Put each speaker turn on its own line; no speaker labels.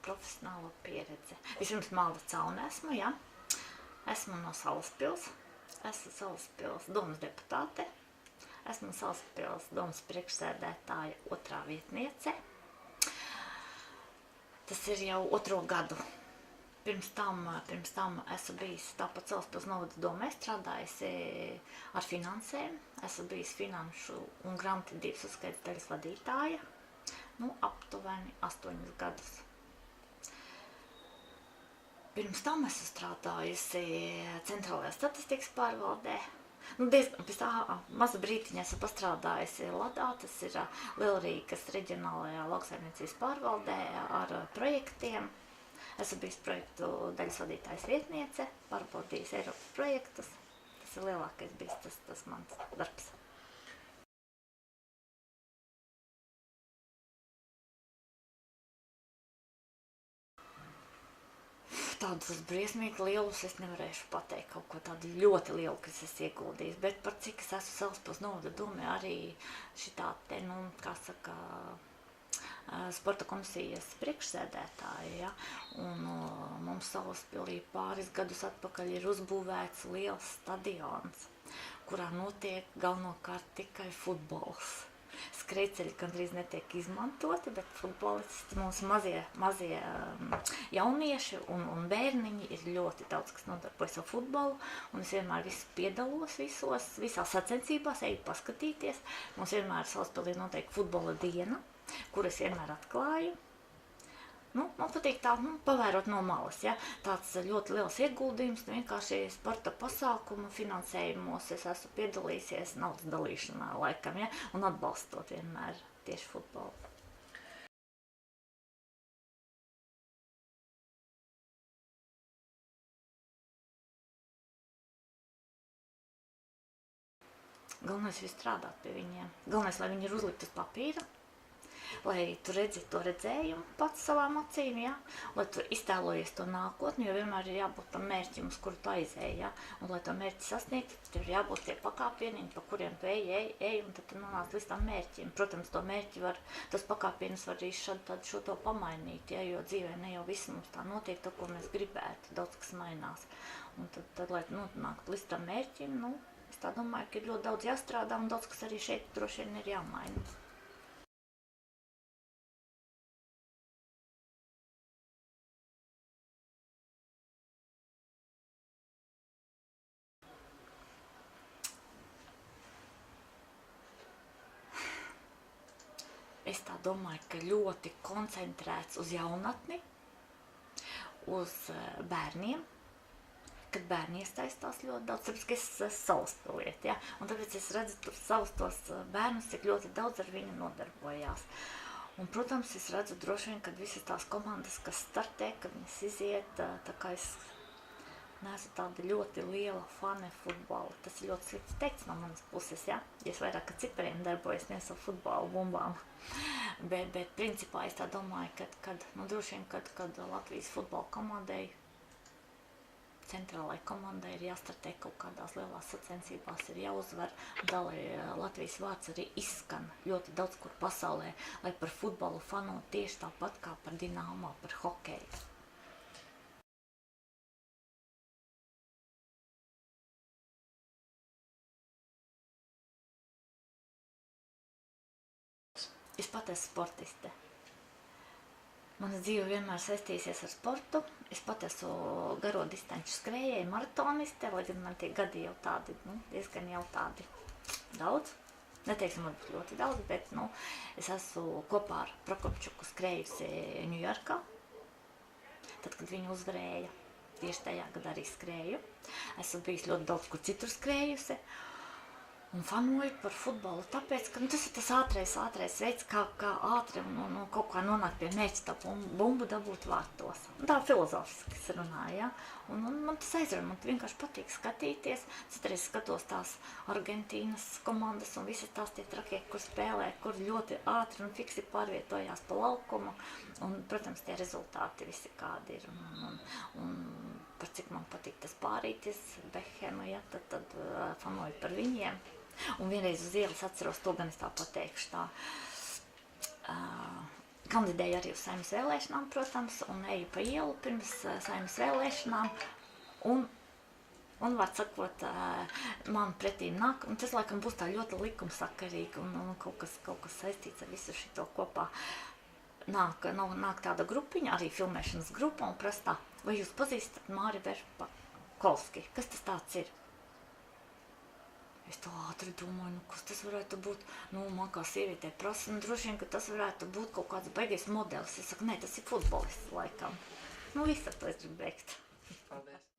profesionālo pieredzi. Vispirms Malda Caune esmu, jā. Esmu no Salaspils. Esmu Salaspils domas deputāte. Esmu Salaspils domas priekšsēdētāja 2. vietniece. Tas ir jau 2. gadu. Pirms tam esmu bijis tāpat Salaspils novada domē, strādājusi ar finansēm. Esmu bijis finanšu un grāmatvedības uzskaitas daļas vadītāja. Aptuveni 8 gadus. Pirms tam esmu strādājusi Centrālajā statistikas pārvaldē. Pēc tā maza brītiņa esmu pastrādājusi Ladā, tas ir Lielrīgas reģionālajā lauksaimniecības pārvaldē ar projektiem. Esmu bijis projektu daļas vadītājas vietniece, pārbaudījis Eiropas projektus. Tas ir lielākais bijis tas mans darbs. Tādus briesmīgi lielus es nevarēšu pateikt, kaut ko tādu ļoti lielu, kas es ieguldījis, bet par cik es esmu Salaspils novada domē arī šitā te, sporta komisijas priekšsēdētāja, ja? Un mums Salaspilī pāris gadus atpakaļ ir uzbūvēts liels stadions, kurā notiek galvenokārt tikai futbols. Skrejceļi gandrīz netiek izmantoti, bet futbolisti, mūsu mazie jaunieši un bērniņi ir ļoti daudz, kas nodarbojas ar futbolu, un es vienmēr piedalos visās sacensībās, eju paskatīties. Mums vienmēr Salaspilī notiek futbola diena, kur es vienmēr atklāju. Man patīk tā, pavērot no malas, ja? Tāds ļoti liels ieguldījums, vienkārši sporta pasākumu finansējumos es esmu piedalīsies naudas dalīšanā laikam, ja? Un atbalstot vienmēr tieši futbolu. Galvenais ir strādāt pie viņiem. Galvenais, lai viņi ir uzlikt uz papīra. Lai tu redzi to redzējumu pats savām acīm, ja? Lai tu iztēlojies to nākotni, jo vienmēr ir jābūt tam mērķim, uz kuru tu aizēji, ja? Un lai to mērķi sasniegt, tev ir jābūt tie pakāpieniņi, pa kuriem tu ej, un tad tu nonāc līdz tam mērķim. Protams, tos pakāpienus var arī šo to pamainīt, ja? Jo dzīvē ne jau viss mums tā notiek, to, ko mēs gribētu, daudz kas mainās. Un tad lai nonāktu līdz tam mērķim, es tā domāju, ka ir ļoti daudz jāstrādā, un daudz kas arī šeit droši vien ir jāmaina. Es tā domāju, ka ļoti koncentrēts uz jaunatni, uz bērniem, kad bērni iesaistās ļoti daudz, tāpēc, ka es esmu Salaspiliete, ja? Un tāpēc es redzu tur savus tos bērnus, cik ļoti daudz ar viņu nodarbojās. Un, protams, es redzu droši vien, kad visas tās komandas, kas startē, kad viņas iziet, tā kā es neesmu tāda ļoti liela fane futbola. Tas ir ļoti slikti teikts no manas puses, ja? Ja es vairāk ar cipariem darbojos, nevis ar futbola bumbām. Bet principā es tā domāju, droši vien, kad Latvijas futbola komandai, centrālai komandai ir jāstartē kaut kādās lielās sacensībās, ir jāuzvar, lai Latvijas vārds arī izskan ļoti daudz kur pasaulē, lai par futbolu fanot tieši tāpat kā par Dinamo, par hokeju. Es pat esmu sportiste. Mana dzīve vienmēr saistīsies ar sportu. Es pat esmu garo distanču skrējēja, maratoniste, lai gan man tie gadi jau tādi, diezgan jau tādi daudz. Neteiksim, varbūt ļoti daudz, bet es esmu kopā ar Prokopčuku skrējusi Ņujorkā. Tad, kad viņu uzvarēja, tieši tajā gadā arī skrēju. Esmu bijis ļoti daudz, kur citur skrējusi. Un fanoju par futbolu, tāpēc, ka tas ir tas ātrais veids, kā ātri un kaut kā nonākt pie mērķa, tā bumbu dabūt vārtos. Tā filozofiski es runāju, ja? Un man tas aizrauj, man vienkārši patīk skatīties. Citreiz skatos tās Argentīnas komandas un visas tās tie trakie, kur spēlē, kur ļoti ātri un fiksi pārvietojās pa laukumu. Un, protams, tie rezultāti visi kādi ir. Un par cik man patīk tas pārītis, Behema, ja? Tad fanoju par viņiem. Un vienreiz uz ielas atceros, to gan es tā pateikšu tā. kandidēju arī uz saimnes vēlēšanām, protams, un eju pa ielu pirms saimnes vēlēšanām. Un var sakot, man pretīm nāk, un tas laikam būs tā ļoti likumsakarīgi un kaut kas saistīts ar visu šito kopā. Nāk tāda grupiņa, arī filmēšanas grupa, un prasa tā, vai jūs pazīstat Māri Verpakolski? Kas tas tāds ir? Es tā ātri domāju, kas tas varētu būt. Man kā sievietē prasa, droši vien, ka tas varētu būt kaut kāds baigies modelis. Es saku, nē, tas ir futbolists laikam. Viss ar to es gribu beigt.
Paldies.